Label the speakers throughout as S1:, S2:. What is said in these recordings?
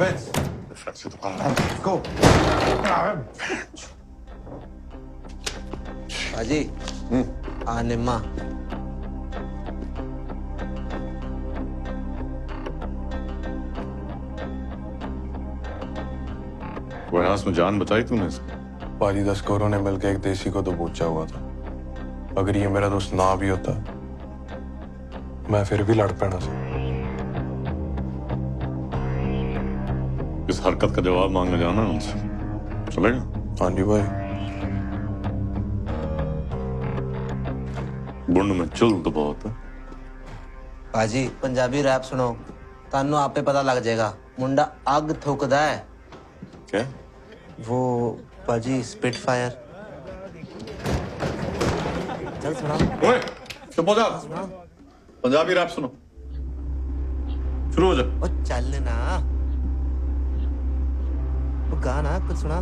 S1: Vince. Let's go.
S2: Aji. Nimma.
S3: वहां में जान बताई तूने इसको?
S1: पाजी 10 करोड़ ने मिलकर एक देसी को तो पूछा हुआ था। अगर ये मेरा दोस्त ना भी होता मैं फिर भी लड़ पैना था।
S3: इस हरकत का जवाब मांगने जाना है उनसे, चलेगा?
S1: हाँ जी भाई।
S3: बुंड में चुल तो बहुत है।
S2: पाजी पंजाबी रैप सुनो, तानू आपे पता लग जाएगा। मुंडा आग थूकदा है।
S3: क्या?
S2: वो पाजी स्पिटफायर। चल सुना।
S3: ओए, चुप हो जा। पंजाबी रैप सुनो। शुरू हो जा।
S2: ओ चल ना। वो गाना कुछ सुना।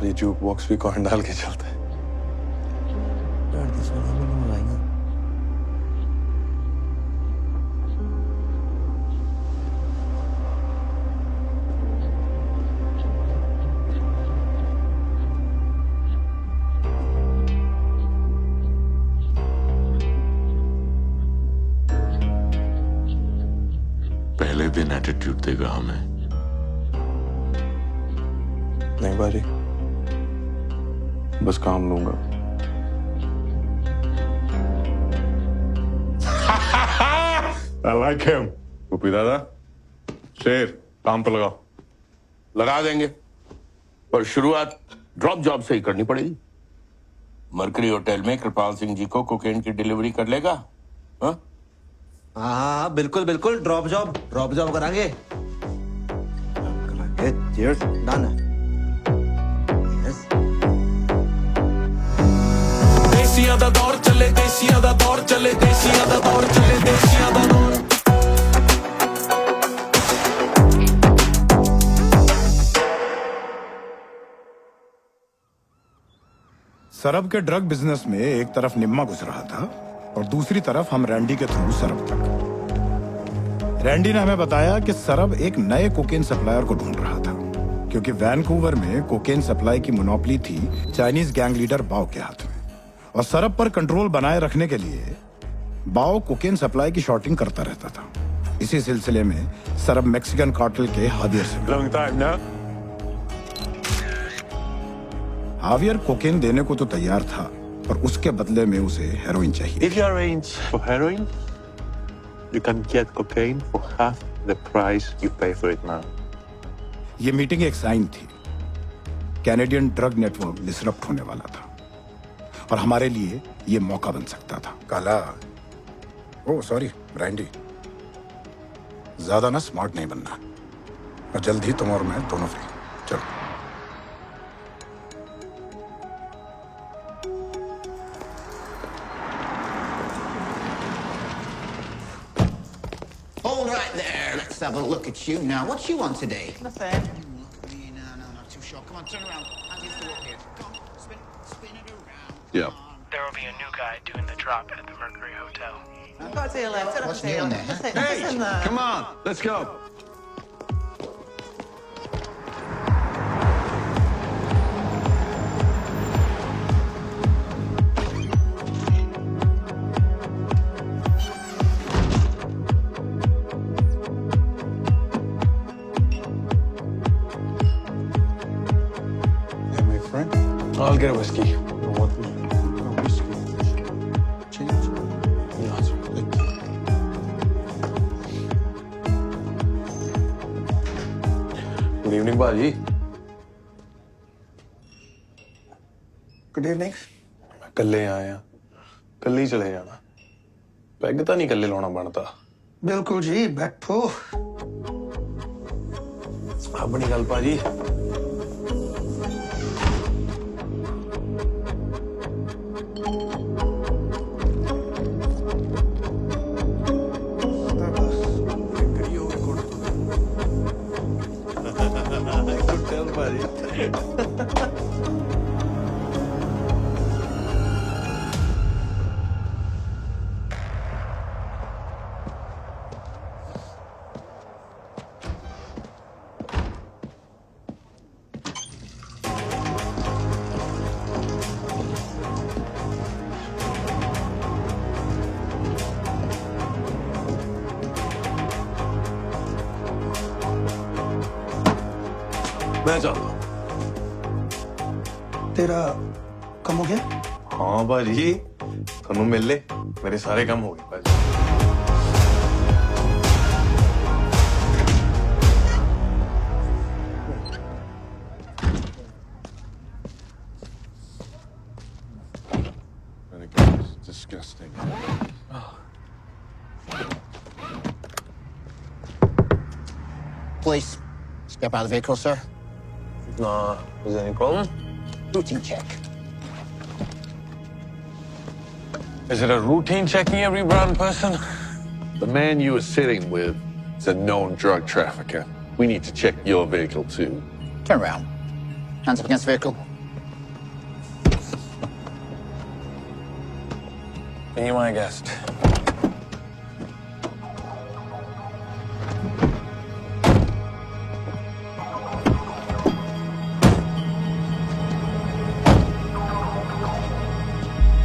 S1: ये जूक बॉक्स भी कौन डाल के चलता है?
S3: पहले दिन एटीट्यूड देगा हमें।
S1: नहीं बाजी, बस काम लूंगा।
S3: I like him. गोपी दादा, शेर काम पे लगाओ।
S4: लगा देंगे, पर शुरुआत ड्रॉप जॉब से ही करनी पड़ेगी। मरकरी होटल में कृपाल सिंह जी को कोकेन की डिलीवरी कर लेगा? हाँ
S2: हाँ बिल्कुल बिल्कुल, ड्रॉप जॉब करांगे। Cheers, done. Yes.
S5: देसियां दा दौर चले, देसियां दा दौर चले, देसियां दा दौर चले, देसियां दा दौर।
S6: सरब के ड्रग बिजनेस में एक तरफ निम्मा घुस रहा था और दूसरी तरफ हम रैंडी के थ्रू सरब तक। रैंडी ने हमें बताया कि सरब एक नए कोकेन सप्लायर को ढूंढ रहा था, क्योंकि वैनकूवर में कोकेन सप्लाई की मोनोपोली थी चाइनीज गैंग लीडर बाओ के हाथ में, और सरब पर कंट्रोल बनाए रखने के लिए बाओ कोकेन सप्लाई की शॉर्टिंग करता रहता था। इसी सिलसिले में सरब मैक्सिकन कार्टेल के हावियर से मिला। हावियर कोकेन देने को तो तैयार था, पर उसके बदले में उसे हेरोइन चाहिए।
S7: If you arrange for heroin, you can get cocaine for half the price you pay for it now.
S6: ये मीटिंग एक साइन थी। कैनेडियन ड्रग नेटवर्क डिसरप्ट होने वाला था और हमारे लिए ये मौका बन सकता था। काला, ओ सॉरी ब्रांडी, ज्यादा ना स्मार्ट नहीं बनना, और जल्द ही तुम और मैं दोनों फ्री। चलो।
S8: All right there, let's have a look at you now. What you want today?
S9: Nothing.
S8: No, not too sure. Come on, turn around. Hands used to walk here. Come on, spin it around.
S3: Yeah.
S9: There will be a new guy doing the drop at the Mercury Hotel. I've got to say,
S8: What's new in there?
S4: come on, let's go.
S1: I'll get a whiskey. What whiskey? Change. Yeah, good evening, Baji.
S10: Good evening.
S1: कल्ले आए हैं, कल्ले ही चले जाना। Peg तो नहीं कल्ले लाना बनता।
S10: बिल्कुल जी, बैठो।
S1: अपनी गल पाजी। मैं चाहता हूँ।
S10: तेरा कम हो गया?
S1: हाँ भाजी, थोनू मिल ले, मेरे सारे काम हो गए भाजी।
S3: Disgusting.
S8: Please, step out of the vehicle, sir.
S1: Nah, is there any problem?
S8: Routine check.
S1: Is it a routine checking every brown person?
S7: The man you were sitting with is a known drug trafficker. We need to check your vehicle too.
S8: Turn around. Hands up against the vehicle.
S1: Be my guest.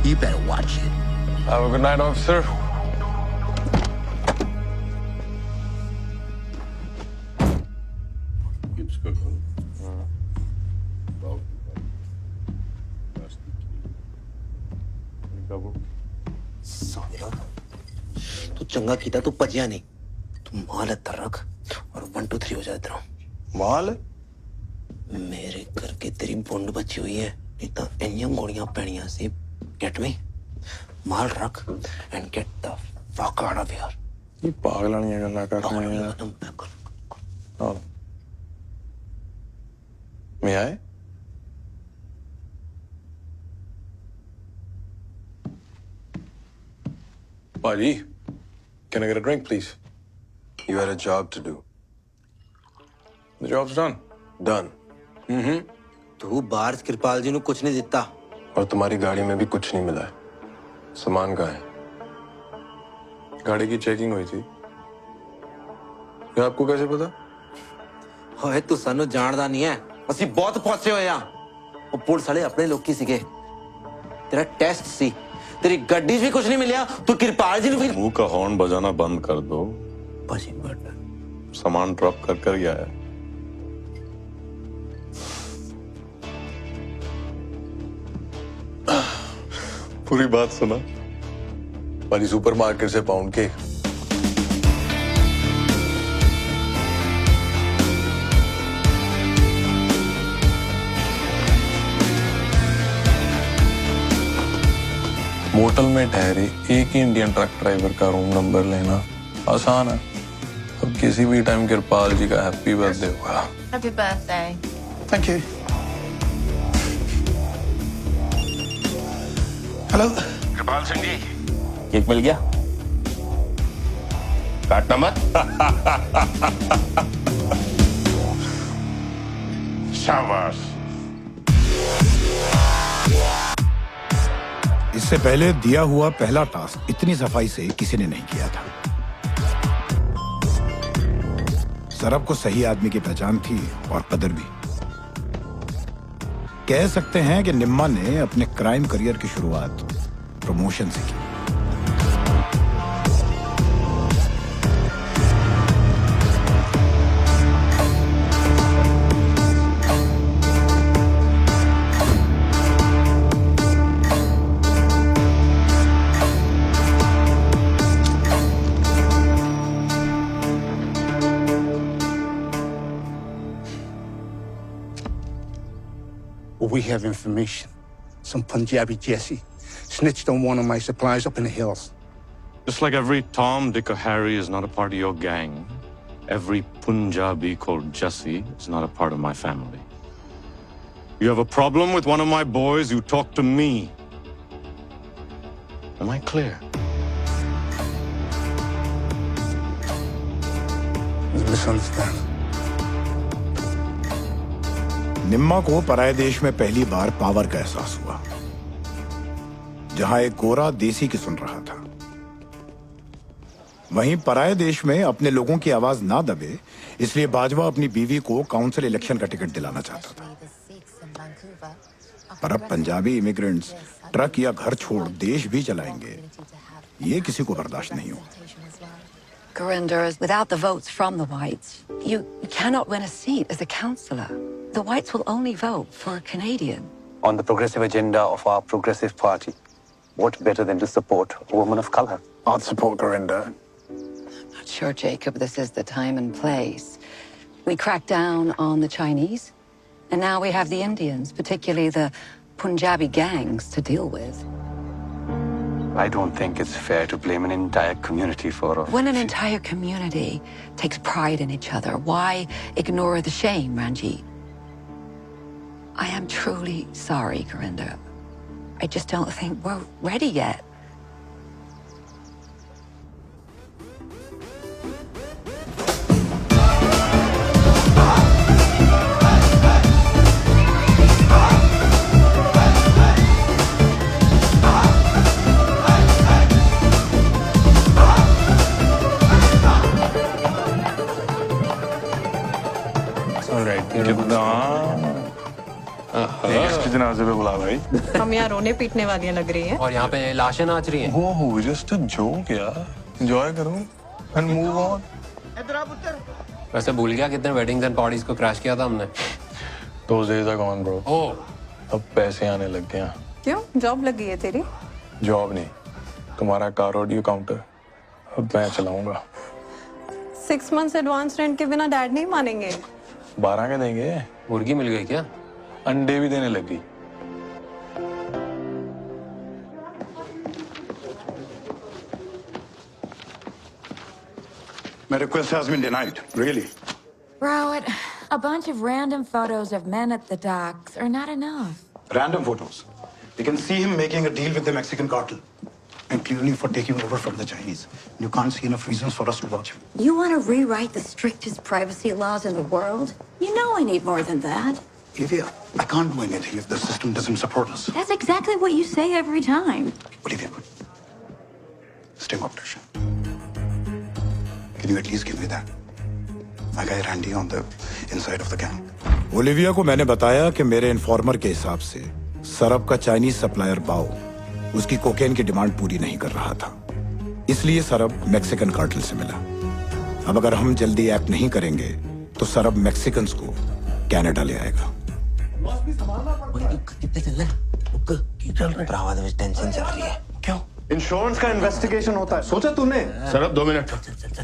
S8: You better watch it.
S1: Have a good night, officer.
S3: Keeps cooking.
S2: Sonia, तू चंगा कीता, तू पजिया नहीं। तू माल इधर रख और 1 2 3 हो जाए इधरों।
S1: माल?
S2: मेरे करके तेरी बुंड बची हुई है, नहीं तो इंनियां गोलियां पैनियां सी। Get me? माल रख and get the fuck out of here.
S1: ये पागल नहीं है गल्ला कर रहे हैं। हाँ। मैं आए? Paji, can I get a drink, please? You had a job to do. The job's done. Done.
S2: तू बाहर कृपाल जी ने कुछ नहीं दिता।
S1: और तुम्हारी गाड़ी में भी कुछ नहीं मिला है। सामान कहाँ है? गाड़ी की चेकिंग हुई थी। ये आपको कैसे पता?
S2: होए तू सानू जानदा नहीं है। ਅਸੀਂ ਬਹੁਤ ਪਹੁੰਚੇ ਹੋਏ ਆ। ਉਹ ਪੁਲਿਸ ਵਾਲੇ ਆਪਣੇ ਲੋਕੀ ਸੀਗੇ। तेरा टेस्ट सी, तेरी गड्डी भी कुछ नहीं मिलिया, तू कृपाल जी ने भी।
S3: मुंह का हॉर्न बजाना बंद कर दो।
S2: पाजी बट
S3: सामान ड्रॉप कर गया है। पूरी बात सुना।
S1: पाजी सुपरमार्केट से पाउंड केक। मोटल में ठहरे एक ही इंडियन ट्रक ड्राइवर का रूम नंबर लेना आसान है। अब किसी भी टाइम कृपाल जी का हैप्पी बर्थडे होगा।
S11: Happy birthday.
S10: Thank you. Hello.
S4: Kripal Singh ji, cake मिल गया? काटना मत। शाबाश।
S6: इससे पहले दिया हुआ पहला टास्क इतनी सफाई से किसी ने नहीं किया था। सरब को सही आदमी की पहचान थी और कदर भी। कह सकते हैं कि निम्मा ने अपने क्राइम करियर की शुरुआत प्रमोशन से की।
S8: We have information. Some Punjabi Jesse snitched on one of my suppliers up in the hills.
S3: Just like every Tom, Dick, or Harry is not a part of your gang, every Punjabi called Jesse is not a part of my family. You have a problem with one of my boys, you talk to me. Am I clear?
S8: You misunderstand.
S6: निम्मा को पराये देश में पहली बार power का एहसास हुआ, जहां एक गोरा देसी की सुन रहा था। वहीं पराये देश में अपने लोगों की आवाज ना दबे, इसलिए बाजवा अपनी बीवी को काउंसिल इलेक्शन का टिकट दिलाना चाहता था। पर अब पंजाबी इमिग्रेंट्स ट्रक या घर छोड़ देश भी चलाएंगे, ये किसी को बर्दाश्त नहीं होगा।
S11: Gurinder, without the votes from the whites, you cannot win a seat as a councillor. the whites will only vote for a Canadian.
S12: On the progressive agenda of our Progressive Party, what better than to support a woman of color?
S6: I'd support Corinda.
S11: Not sure, Jacob, this is the time and place. We cracked down on the Chinese, and now we have the Indians, particularly the Punjabi gangs, to deal with.
S12: I don't think it's fair to blame an entire community for...
S11: When an entire community takes pride in each other, why ignore the shame, Ranjit? I am truly sorry, Corinda. I just don't think we're ready yet.
S1: इसके जनाजे पे बुला भाई।
S13: हम यहाँ रोने पीटने वालियाँ लग रही हैं।
S2: और यहाँ पे लाशें नाच रही हैं।
S1: वो just a joke यार। Enjoy करो and move on।
S2: वैसे भूल गया कितने वेडिंग्स एंड पार्टीज को क्रैश किया था हमने।
S1: Those days are gone, bro। अब पैसे आने लग गए हैं।
S13: क्यों? जॉब लग गई है तेरी?
S1: जॉब नहीं, तुम्हारा कार ऑडियो काउंटर अब मैं चलाऊंगा।
S13: 6 months एडवांस रेंट के बिना डैड नहीं मानेंगे।
S1: 12 के देंगे।
S2: मुर्गी मिल गई क्या?
S1: अंडे भी देने लगी।
S6: My request has been denied. Really?
S11: Bro, a bunch of random photos of men at the docks are not enough.
S6: Random photos. You can see him making a deal with the Mexican cartel. And clearly for taking over from the Chinese. You can't see enough reasons for us to watch him.
S11: You want to rewrite the strictest privacy laws in the world? You know I need more than that.
S6: Olivia, I can't do anything if the system doesn't support us.
S11: That's exactly what you say every time.
S6: Olivia, sting operation. Can you at least give me that? My guy Randy on the inside of the gang. Olivia को मैंने बताया कि मेरे informer के हिसाब से सरब का चाइनीज सप्लायर बाओ उसकी कोकेन की डिमांड पूरी नहीं कर रहा था, इसलिए सरब मैक्सिकन कार्टेल से मिला। अब अगर हम जल्दी एक्ट नहीं करेंगे तो सरब मैक्सिकन्स को कनाडा ले आएगा।
S2: कितने चल रहे हैं? चल रहे ब्रावा में टेंशन चल रही है। क्यों?
S14: इंश्योरेंस का इन्वेस्टिगेशन होता है, सोचा तूने?
S4: सर अब 2 मिनट।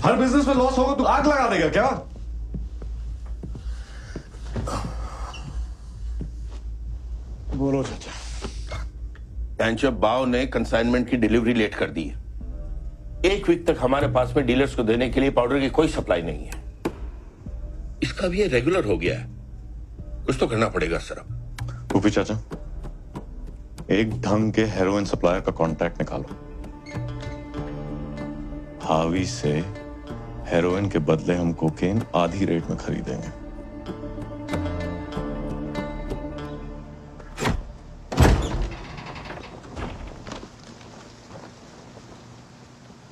S14: हर बिजनेस में लॉस होगा तो आग लगा देगा क्या?
S6: बोलो चाचा।
S4: पैंचो बाव ने कंसाइनमेंट की डिलीवरी लेट कर दी है। 1 वीक तक हमारे पास में डीलर्स को देने के लिए पाउडर की कोई सप्लाई नहीं है। इसका भी ये रेगुलर हो गया है। कुछ तो करना पड़ेगा सर।
S3: गोपी चाचा, एक ढंग के हेरोइन सप्लायर का कॉन्ट्रैक्ट निकालो। हावी से हेरोइन के बदले हम कोकेन आधी रेट में खरीदेंगे।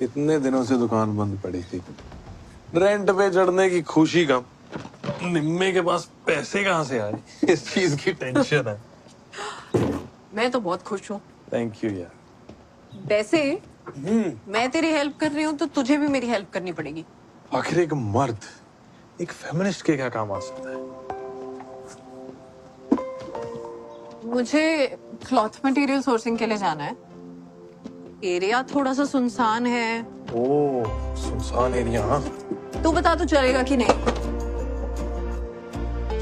S1: इतने दिनों से दुकान बंद पड़ी थी, रेंट पे चढ़ने की खुशी कम, निम्मे के पास पैसे कहाँ से आए, इस चीज की टेंशन है।
S13: मैं तो बहुत खुश हूँ।
S1: थैंक यू यार।
S13: वैसे मैं तेरी हेल्प कर रही हूँ तो तुझे भी मेरी हेल्प करनी पड़ेगी।
S1: आखिर एक मर्द एक फेमिनिस्ट के क्या काम आ सकता है?
S13: मुझे क्लॉथ मटेरियल सोर्सिंग के लिए जाना है। एरिया थोड़ा सा सुनसान है।
S1: ओह, सुनसान एरिया। हाँ,
S13: तू बता तो चलेगा कि नहीं?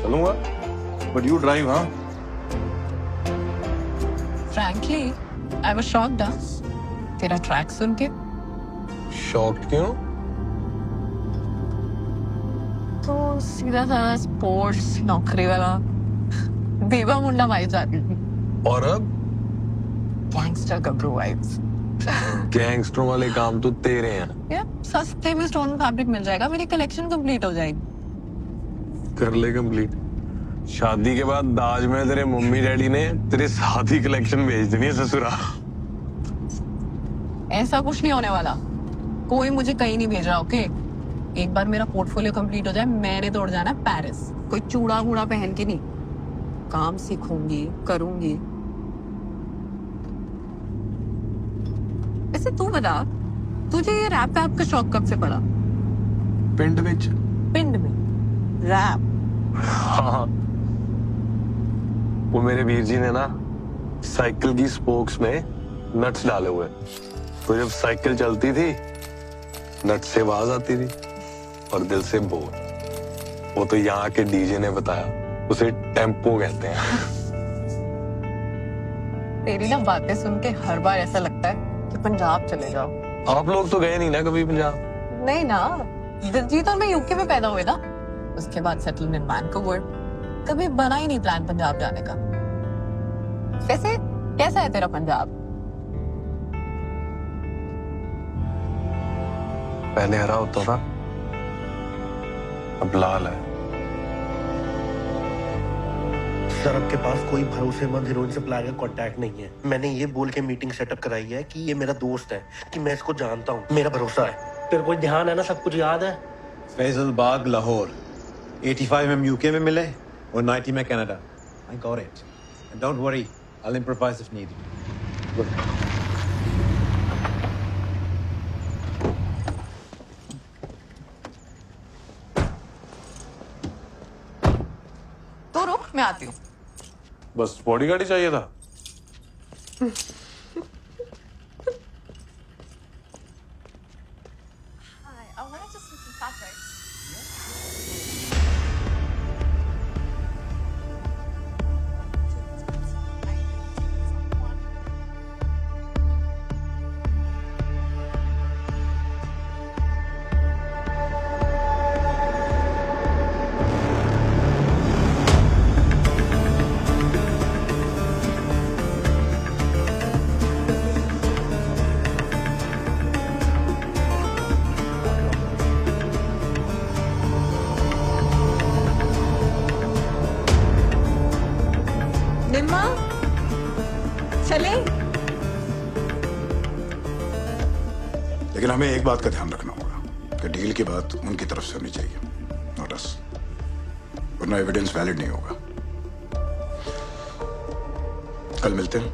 S1: चलूंगा, बट यू ड्राइव। हाँ,
S13: फ्रैंकली आई वाज शॉक्ड तेरा ट्रैक सुन के।
S1: शॉक्ड क्यों?
S13: तो सीधा साधा स्पोर्ट्स नौकरी वाला बेबा मुंडा वाइफ जाती थी,
S1: और अब
S13: गैंगस्टर गबरू वाइफ।
S1: गैंगस्टरों वाले काम तो तेरे हैं।
S13: यार सस्ते में स्टोन फैब्रिक मिल जाएगा, मेरी कलेक्शन कंप्लीट हो जाएगी।
S1: कर ले कंप्लीट। शादी के बाद दाज में तेरे मम्मी डैडी ने तेरे शादी कलेक्शन भेज देनी है ससुरा।
S13: ऐसा कुछ नहीं होने वाला, कोई मुझे कहीं नहीं भेज रहा। ओके, एक बार मेरा पोर्टफोलियो कंप्लीट हो जाए, मैंने तोड़ जाना है पेरिस। कोई चूड़ा वूड़ा पहन के नहीं, काम सीखूंगी, करूंगी। ऐसे तू बता, तुझे ये रैप वैप का शौक कब से पड़ा?
S1: पिंड में
S13: रैप?
S1: हाँ, वो मेरे वीर जी ने ना साइकिल की स्पोक्स में नट्स डाले हुए, तो जब साइकिल चलती थी नट से आवाज आती थी और दिल से बोल। वो तो यहाँ के डीजे ने बताया, उसे टेम्पो कहते हैं।
S13: तेरी ना बातें सुन के हर बार ऐसा लगता है कि पंजाब चले जाओ।
S1: आप लोग तो गए नहीं ना कभी पंजाब?
S13: नहीं ना, दिलजीत और मैं यूके में पैदा हुए ना, उसके बाद सेटल इन वैंकूवर। कभी बना ही नहीं प्लान पंजाब जाने का। वैसे कैसा है तेरा पंजाब?
S1: पहले हरा होता था, अब लाल है।
S15: सरब के पास कोई भरोसेमंद हीरोइन सप्लायर का कांटेक्ट नहीं है। मैंने ये बोल के मीटिंग सेटअप कराई है कि ये मेरा दोस्त है, कि मैं इसको जानता हूँ, मेरा भरोसा है। तेरे को ध्यान है ना, सब कुछ याद है?
S14: फैजल बाग लाहौर 85 में यूके में मिले और 90 में Canada. I got it. And don't worry, I'll improvise if needed. Good.
S13: तो रुक, मैं आती हूँ।
S1: बस बॉडीगार्ड ही चाहिए था।
S13: निम्मा, चले?
S6: लेकिन हमें एक बात का ध्यान रखना होगा कि डील की बात उनकी तरफ से होनी चाहिए, नॉट अस, वरना एविडेंस वैलिड नहीं होगा। कल मिलते हैं।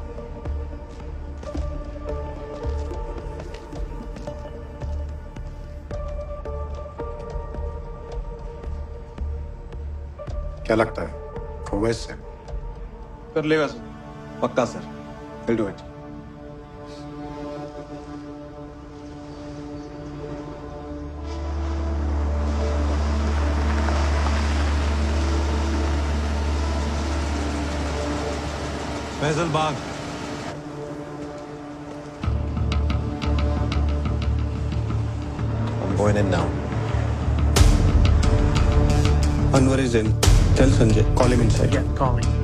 S6: क्या लगता है होगा इससे?
S14: कर लेगा सर, पक्का sir. We'll do it. Faizal Bagh.
S12: I'm going in now.
S15: Anwar is in. Tell Sanjay, call him inside.
S9: Yeah, calling.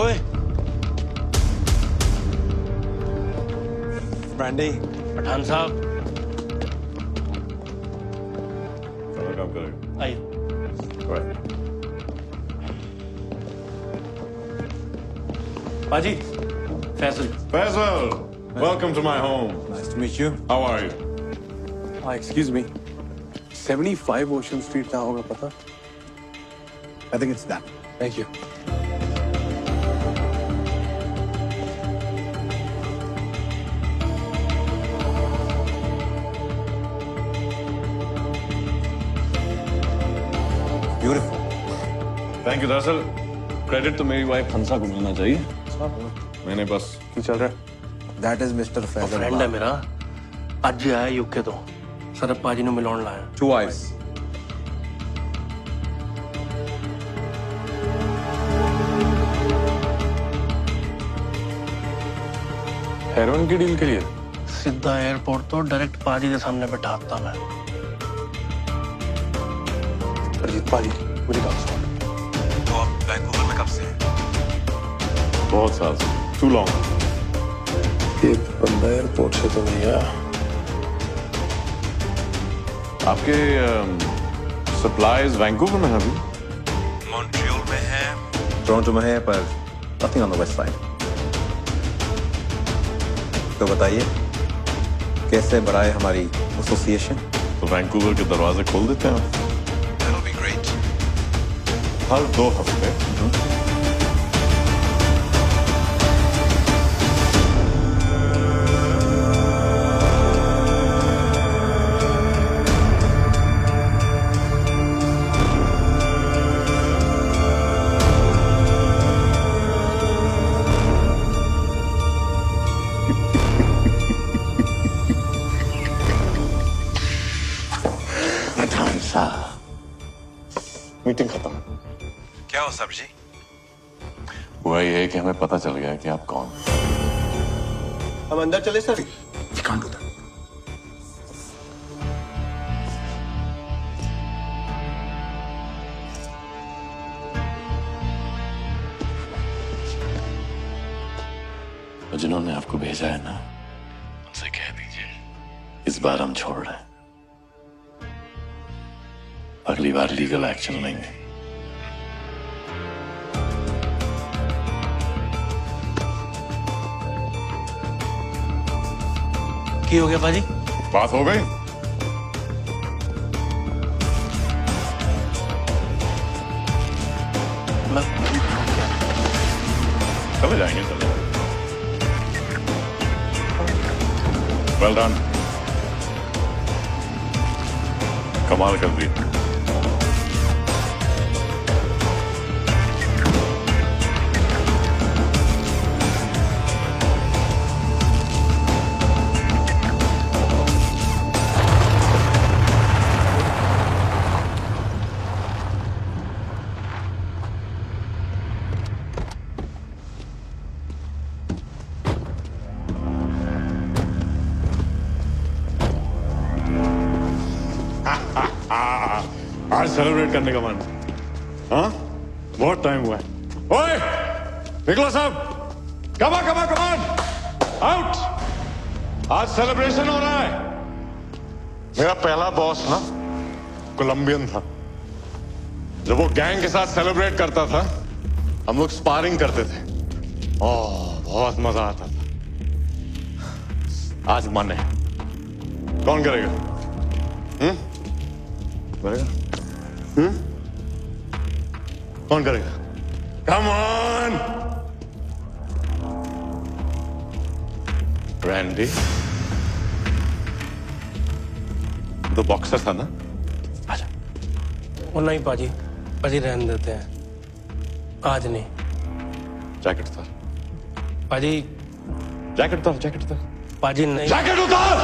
S1: ओए,
S14: ब्रांडी।
S15: पठान साहब
S3: काम करेगा।
S15: आइए। पाजी, Faisal.
S3: Faisal, welcome to my home.
S14: Nice to meet you.
S3: How are you?
S1: Excuse me, 75 ocean street कहाँ होगा पता?
S6: I think it's that.
S1: Thank you.
S14: Beautiful.
S3: Thank you. दरअसल क्रेडिट तो मेरी वाइफ हंसा को मिलना चाहिए। मैंने बस
S1: चल रहा है।
S14: That is Mr. Fazal.
S15: Friend है मेरा, आज ही आया यूके तो। सरब पाजी ने मिलान लाया।
S14: 2 wives.
S1: हेरोइन की डील के लिए
S15: सीधा एयरपोर्ट तो डायरेक्ट पाजी के सामने बैठाता मैं।
S1: अरिजीत पाजी, मुझे बात सुनो।
S14: तो आप वैंकूवर में कब से हैं?
S3: बहुत साल से। Too long.
S1: ये बंदा एयरपोर्ट से तो नहीं आया।
S3: आपके सप्लाईज वैंकूवर में है अभी?
S14: मॉन्ट्रियल में है, टोरंटो में है, पर nothing on the west side. तो बताइए कैसे बढ़ाए हमारी एसोसिएशन?
S3: तो वैंकूवर के दरवाजे खोल देते हैं।
S14: That'll be great.
S3: हर 2 हफ्ते प्रधान साहब, मीटिंग खत्म।
S14: क्या हो सर जी?
S3: हुआ ये है कि हमें पता चल गया कि आप कौन।
S15: हम अंदर चले sir?
S6: We can't do that.
S3: तो जिन्होंने आपको भेजा है ना, उनसे कह दीजिए इस बार हम छोड़ रहे हैं। अगली बार लीगल एक्शन लेंगे।
S15: की हो गया पाजी?
S3: बात हो गई? चले जाएंगे, चले। वेल डन, कमाल कर दी। आज सेलिब्रेट करने का मन? हाँ, बहुत टाइम हुआ है। ओए, निकलो सब, कम ऑन, आउट। आज सेलिब्रेशन हो रहा है। मेरा पहला बॉस ना कोलंबियन था। जब वो गैंग के साथ सेलिब्रेट करता था, हम लोग स्पारिंग करते थे। ओह, बहुत मजा आता था। आज मन है, कौन करेगा? करेगा? कौन करेगा? Come on. रैंडी तो बॉक्सर था ना? आजा।
S15: वो नहीं पाजी, पाजी रहने देते हैं, आज नहीं।
S3: जैकेट उतार।
S15: पाजी
S3: जैकेट उतार।
S15: पाजी नहीं।
S3: जैकेट उतार।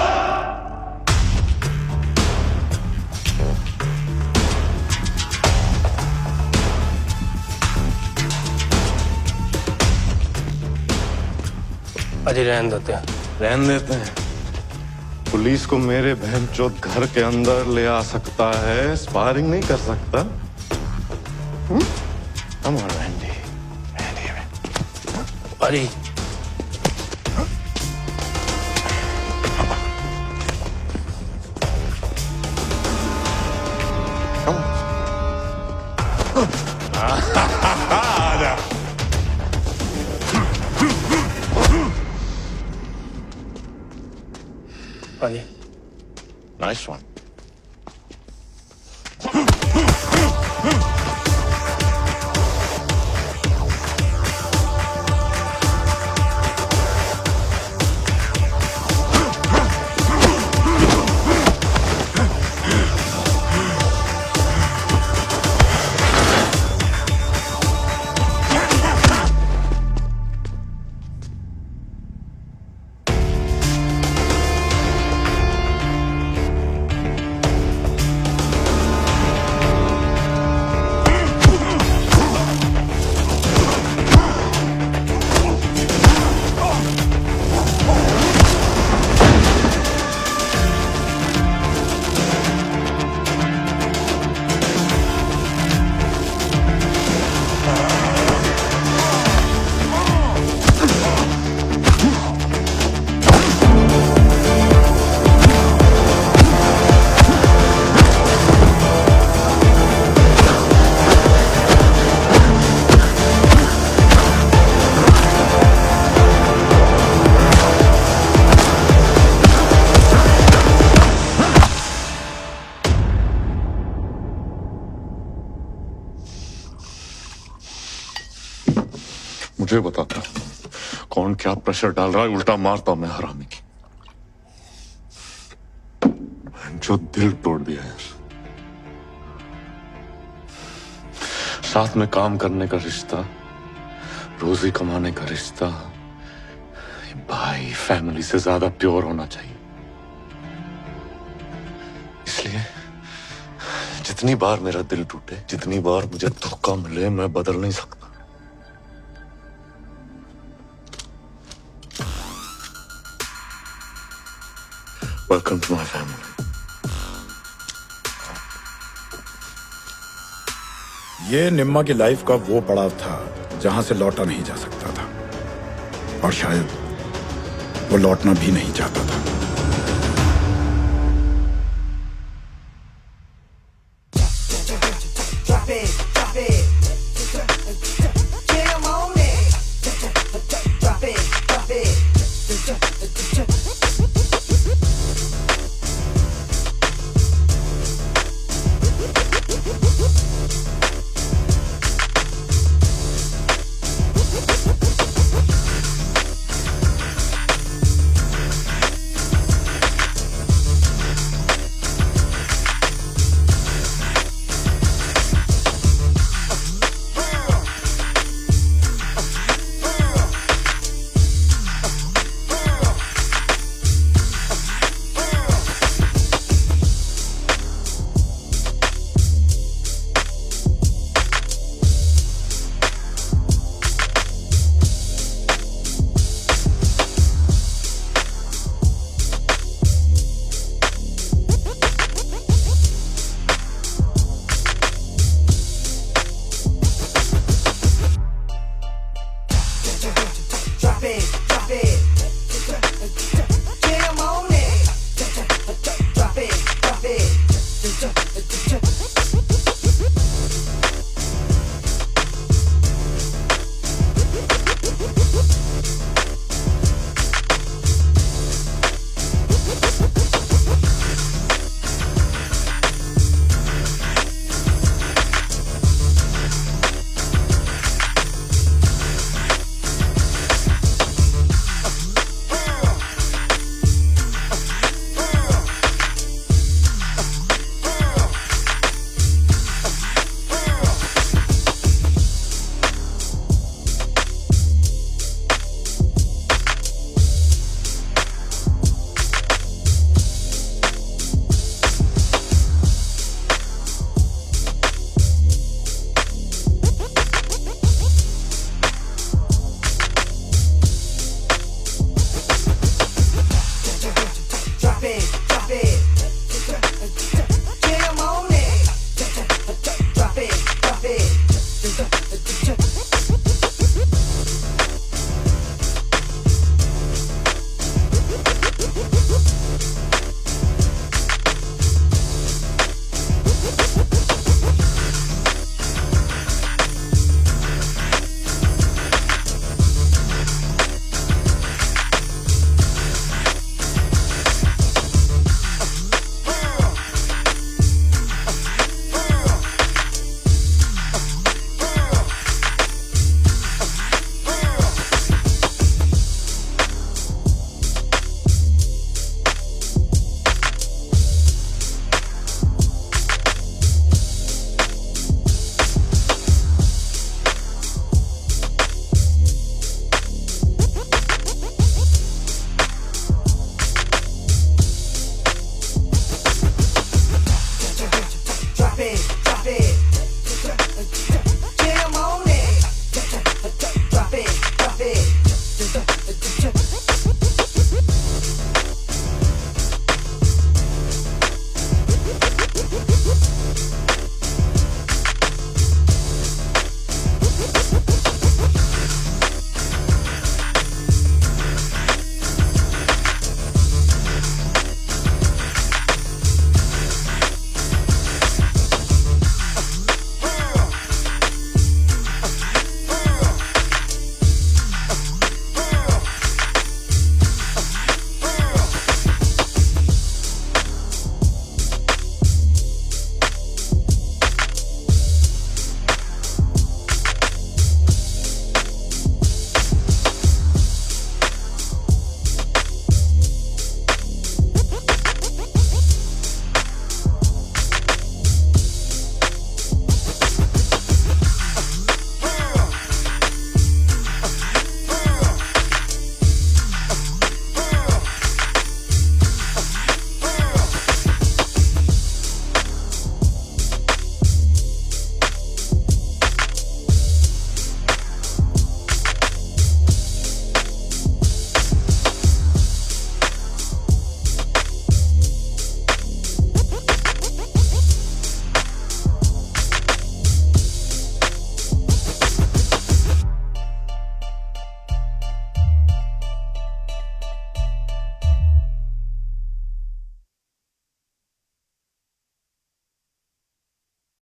S15: पाजी रहने देते हैं।
S3: रहने देते हैं? पुलिस को मेरे बहनचोद घर के अंदर ले आ सकता है, स्पारिंग नहीं कर सकता। Come on, Randy.
S15: पाजी
S3: आजा।
S15: पाजी
S3: Nice one. मुझे बताता कौन क्या प्रेशर डाल रहा है, उल्टा मारता मैं हरामी की। जो दिल तोड़ दिया यार। साथ में काम करने का रिश्ता, रोजी कमाने का रिश्ता, ये भाई फैमिली से ज्यादा प्योर होना चाहिए। इसलिए जितनी बार मेरा दिल टूटे, जितनी बार मुझे धोखा मिले, मैं बदल नहीं सकता। Welcome to my family.
S6: ये निम्मा की लाइफ का वो पड़ाव था जहां से लौटा नहीं जा सकता था, और शायद वो लौटना भी नहीं चाहता था।